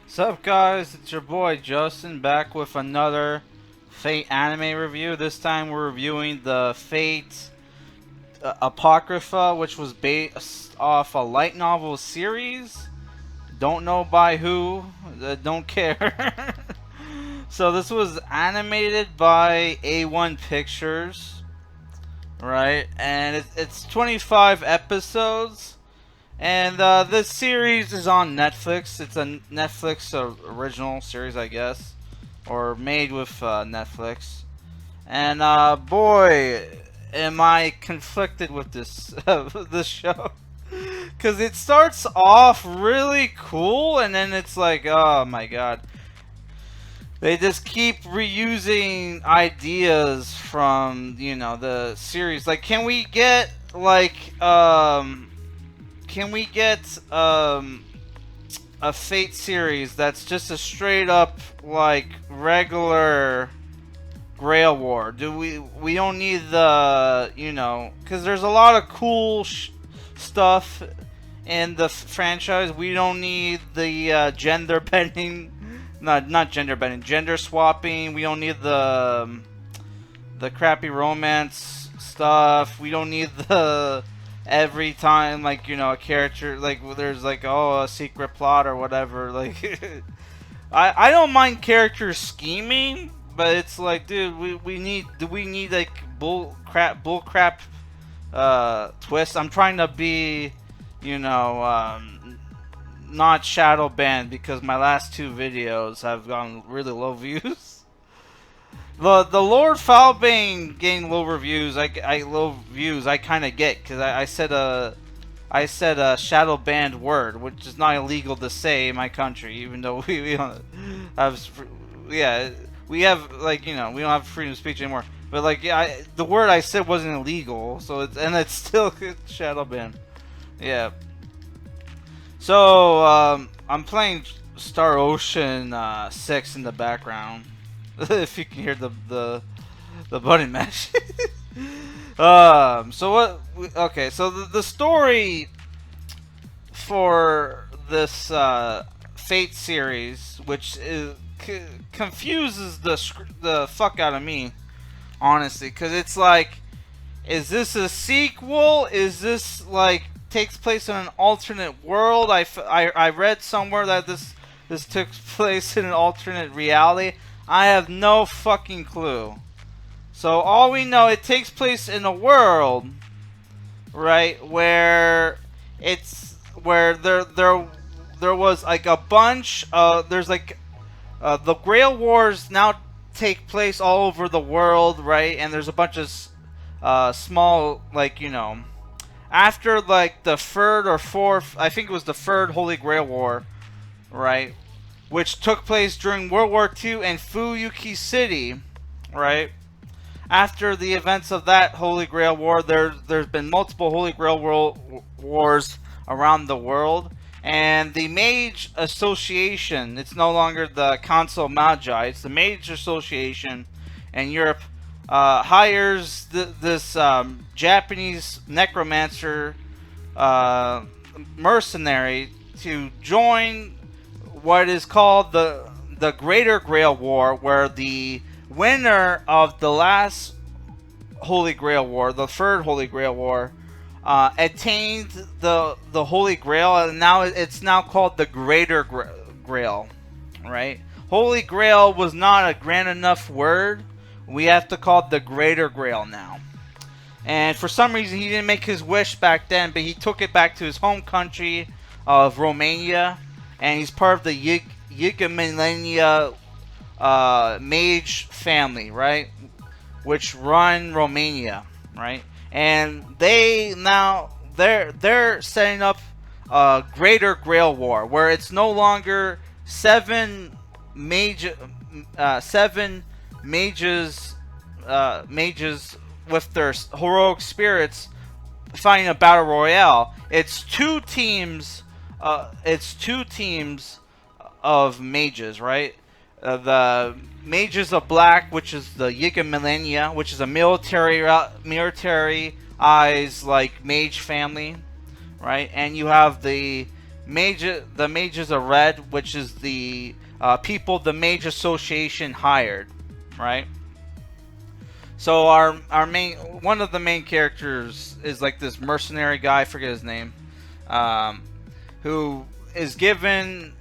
Sup guys, it's your boy Justin back with another Fate anime review. This time we're reviewing the Fate Apocrypha, which was based off a light novel series. Don't know by who, don't care. So this was animated by A1 Pictures, right? And it's 25 episodes. And this series is on Netflix. It's a Netflix original series, I guess, or made with Netflix. And boy, am I conflicted with this this show, because it starts off really cool, and then it's like, oh my god, they just keep reusing ideas from the series. Like, can we get a Fate series that's just a straight up like regular Grail War? We don't need the because there's a lot of cool stuff in the franchise. We don't need the gender bending, not gender bending, gender swapping. We don't need the crappy romance stuff. We don't need the every time, like, a character, like, there's like, oh, a secret plot or whatever. Like, I don't mind characters scheming, but it's like, dude, we need like bull crap twist. I'm trying to be, not shadow banned, because my last two videos have gotten really low views. The Lord Foulbane getting low reviews. I kind of get, because I said a shadow banned word, which is not illegal to say in my country, even though we don't have, yeah, we have, like, we don't have freedom of speech anymore. But like, yeah, the word I said wasn't illegal, so it's still shadow banned. Yeah. So I'm playing Star Ocean 6 in the background. If you can hear the button mash. So what? Okay, so the story for this Fate series, which confuses the fuck out of me, honestly, because it's like, is this a sequel? Is this like takes place in an alternate world? I read somewhere that this took place in an alternate reality. I have no fucking clue. So all we know, it takes place in a world, right, where there was like a bunch there's like the Grail Wars now take place all over the world, right? And there's a bunch of small, like, after like the third or fourth, I think it was the third Holy Grail War, right, which took place during World War II in Fuyuki City, right? After the events of that Holy Grail War, there's been multiple Holy Grail wars around the world, and the Mage Association, it's no longer the Council Magi, it's the Mage Association in Europe, hires this Japanese necromancer mercenary to join what is called the Greater Grail War, where the winner of the last Holy Grail War, the third Holy Grail War, attained the Holy Grail, and now it's now called the Greater Grail, right? Holy Grail was not a grand enough word. We have to call it the Greater Grail now. And for some reason, he didn't make his wish back then, but he took it back to his home country of Romania, and he's part of the Yigamilenia mage family, right, which run Romania, right? And they're setting up a Greater Grail War, where it's no longer seven mages with their heroic spirits fighting a battle royale. It's two teams. It's two teams of mages, right? The Mages of Black, which is the Yiga Millennia, which is a military eyes like mage family, right? And you have the the mages of red, which is the people the Mage Association hired, right? So our main one of the main characters is like this mercenary guy, I forget his name, who is given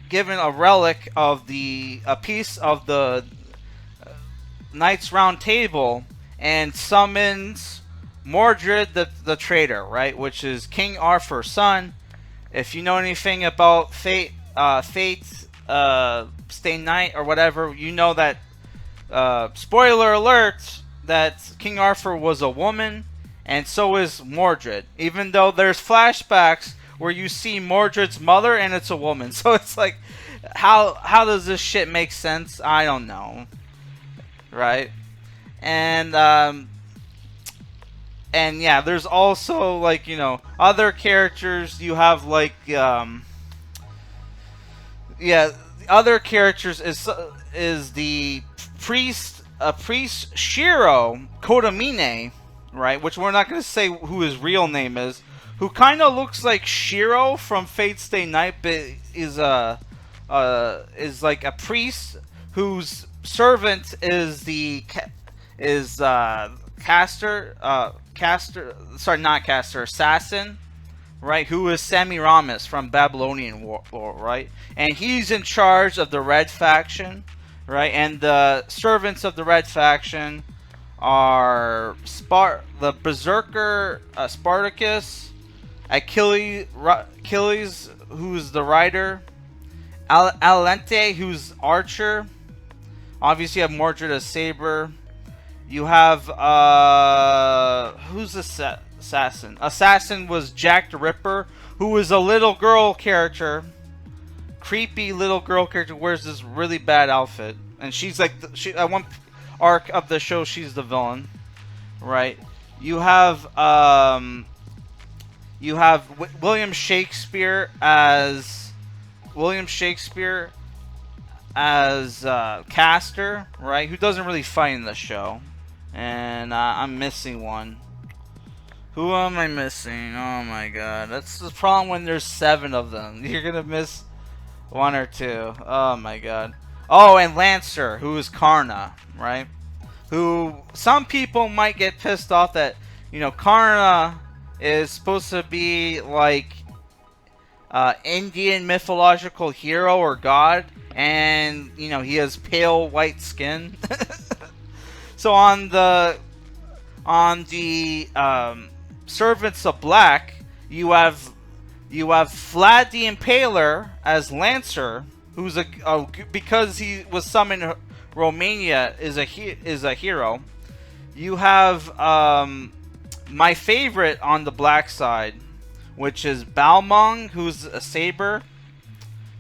given a relic of a piece of the Knights Round Table, and summons Mordred the traitor, right, which is King Arthur's son. If you know anything about Fate Stay Night or whatever, you know that spoiler alert, that King Arthur was a woman, and so is Mordred. Even though there's flashbacks where you see Mordred's mother and it's a woman, so it's like, how does this shit make sense? I don't know, right? And yeah, there's also, like, you know, other characters. You have like yeah, other characters is the priest Shiro Kodamine, right? Which we're not going to say who his real name is. Who kind of looks like Shiro from Fate Stay Night, but is like a priest whose servant is assassin, right? Who is Semiramis from Babylonian War, right? And he's in charge of the Red Faction, right? And the servants of the Red Faction are the Berserker Spartacus, Achilles, who's the rider, Alente, who's archer. Obviously, you have Mordred as saber. You have who's assassin? Assassin was Jack the Ripper, who was a little girl character, creepy little girl character, wears this really bad outfit, and she's like at one arc of the show she's the villain, right? You have William Shakespeare as Castor, right? Who doesn't really fight in the show. And I'm missing one. Who am I missing? Oh my god. That's the problem when there's 7 of them. You're gonna miss 1 or 2. Oh my god. Oh, and Lancer, who is Karna, right? Who some people might get pissed off that, you know, Karna is supposed to be like Indian mythological hero or god, and you know, he has pale white skin. So on the Servants of Black, you have Vlad the Impaler as Lancer, who's because he was summoned in Romania, is a hero. You have my favorite on the black side, which is Balmung, who's a saber.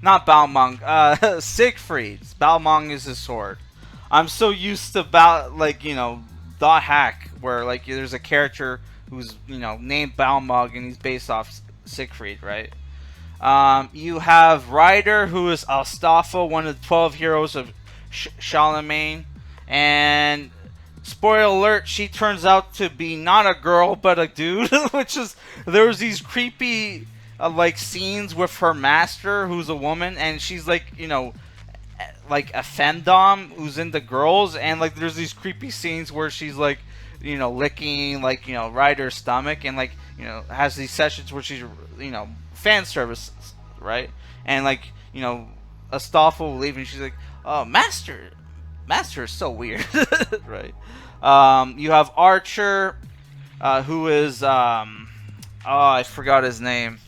Not Balmung, Siegfried. Balmung is his sword. I'm so used to like, you know, the hack where like there's a character who's, you know, named Balmung and he's based off Siegfried, right? You have Ryder, who is Astolfo, one of the 12 heroes of Charlemagne, and spoiler alert, she turns out to be not a girl but a dude. Which is, there was these creepy like scenes with her master, who's a woman, and she's like, you know, like a femdom who's into girls, and like there's these creepy scenes where she's like, you know, licking like, you know, Ryder's stomach, and like, you know, has these sessions where she's, you know, fan service, right? And like, you know, Astolfo will leave and she's like, oh, master is so weird. Right? You have Archer, who is oh, I forgot his name,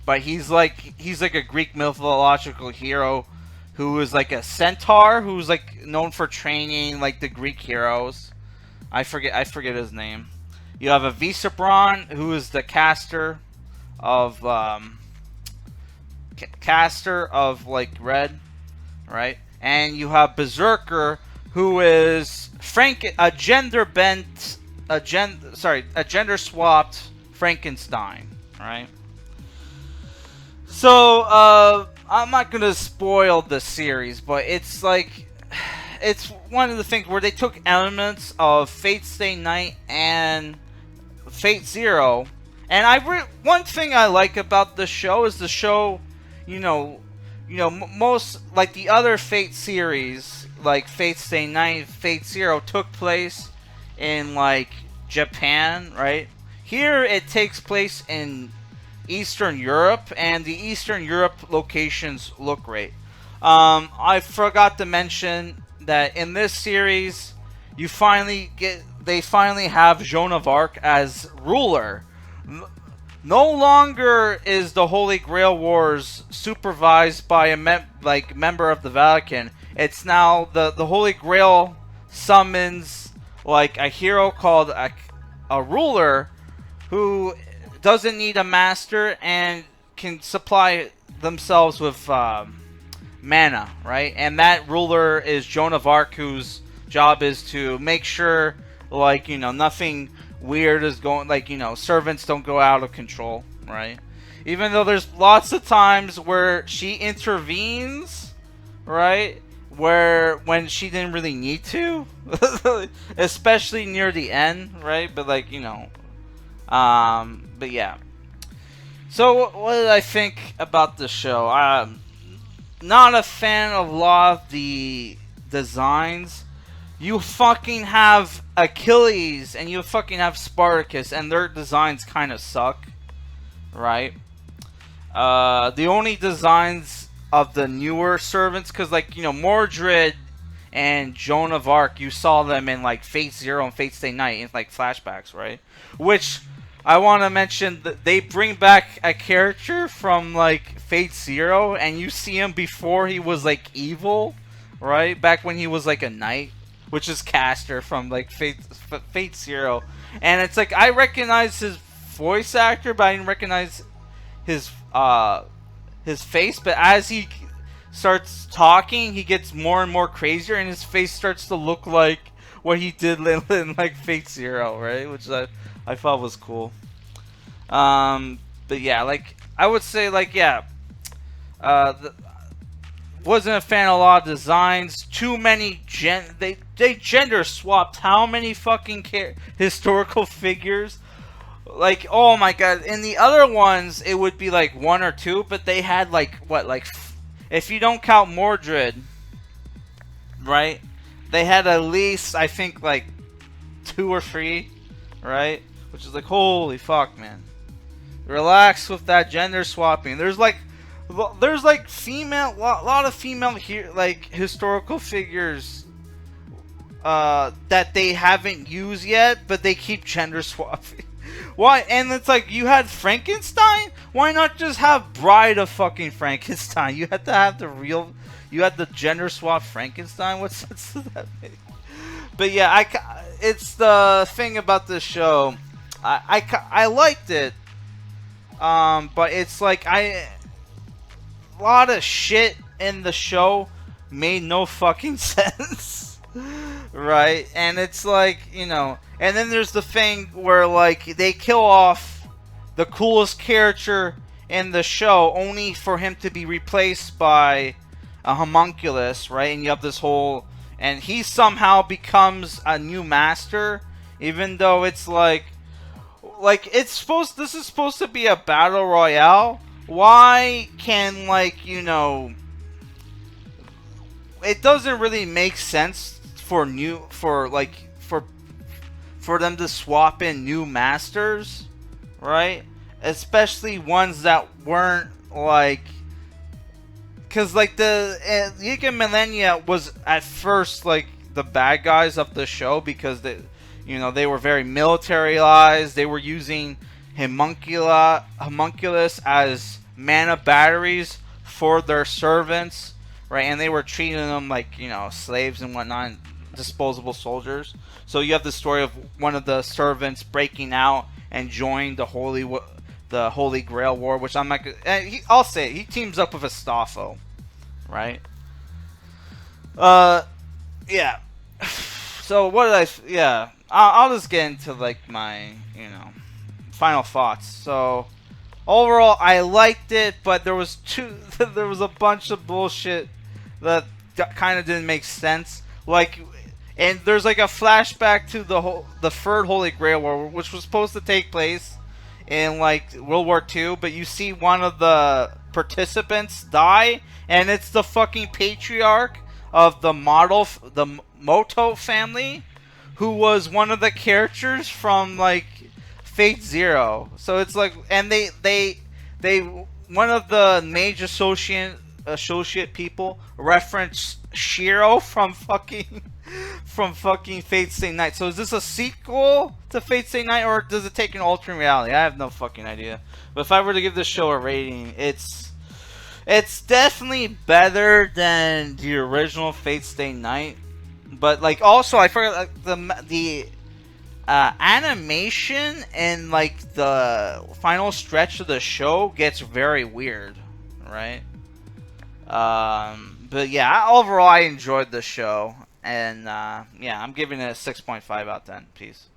but he's like a Greek mythological hero who is like a centaur who's like known for training like the Greek heroes. I forget his name. You have a Visabron, who is the caster of like red, right? And you have Berserker, who is a gender swapped Frankenstein, right? So I'm not gonna spoil the series, but it's like, it's one of the things where they took elements of Fate Stay Night and Fate Zero And one thing I like about the show is the show, you know, most like the other Fate series, like Fate Stay Night, Fate Zero, took place in like Japan, right? Here it takes place in Eastern Europe, and the Eastern Europe locations look great. I forgot to mention that in this series, they finally have Joan of Arc as ruler. No longer is the Holy Grail Wars supervised by a member of the Vatican. It's now the Holy Grail summons like a hero called a ruler who doesn't need a master and can supply themselves with mana, right? And that ruler is Joan of Arc, whose job is to make sure, like, nothing weird is going, like, servants don't go out of control, right? Even though there's lots of times where she intervenes, right? When she didn't really need to, especially near the end, right? But like, but yeah. So what did I think about the show? I'm not a fan of a lot of the designs. You fucking have Achilles and you fucking have Spartacus, and their designs kind of suck, right? The only designs of the newer servants, because like, Mordred and Joan of Arc, you saw them in like Fate Zero and Fate Stay Night in like flashbacks, right? Which I want to mention that they bring back a character from like Fate Zero, and you see him before he was like evil, right? Back when he was like a knight, which is Caster from like Fate Zero. And it's like, I recognize his voice actor, but I didn't recognize his face. But as he starts talking, he gets more and more crazier, and his face starts to look like what he did in like Fate Zero, right? Which I thought was cool. But yeah, like, I would say, like, yeah, wasn't a fan of a lot of designs. Too many they gender swapped how many fucking historical figures? Like, oh my god! In the other ones, it would be like one or two, but they had like what, like, if you don't count Mordred, right? They had at least, I think, like 2 or 3, right? Which is like, holy fuck, man! Relax with that gender swapping. There's like female, lot of female here, like historical figures that they haven't used yet, but they keep gender swapping. Why? And it's like, you had Frankenstein. Why not just have Bride of fucking Frankenstein? You had to have you had the gender swap Frankenstein. What sense does that make? But yeah, it's the thing about this show. I liked it, but it's like, a lot of shit in the show made no fucking sense, right? And it's like, and then there's the thing where like they kill off the coolest character in the show only for him to be replaced by a homunculus, right? And you have this whole, and he somehow becomes a new master, even though it's like this is supposed to be a battle royale. Why can, like, it doesn't really make sense for them to swap in new masters, right? Especially ones that weren't like, because like the League of Millennia was at first like the bad guys of the show, because they were very militarized. They were using homunculus as mana batteries for their servants, right? And they were treating them like, slaves and whatnot, disposable soldiers. So you have the story of one of the servants breaking out and joining the Holy Grail War, which I'm like, I'll say it, he teams up with Astolfo, right? Yeah. So what did yeah, I'll just get into like my, final thoughts. So overall, I liked it, but there was a bunch of bullshit that kind of didn't make sense. Like, and there's like a flashback to the third Holy Grail War, which was supposed to take place in like World War II, but you see one of the participants die, and it's the fucking patriarch of the Moto family, who was one of the characters from like Fate Zero. So it's like, and they one of the major associate people reference Shiro from fucking Fate Stay Night. So is this a sequel to Fate Stay Night, or does it take an alternate reality? I have no fucking idea. But if I were to give this show a rating, it's definitely better than the original Fate Stay Night. But like, also I forgot, like, the animation and like the final stretch of the show gets very weird, right? But yeah, overall I enjoyed the show, and yeah, I'm giving it a 6.5 out of 10. Peace.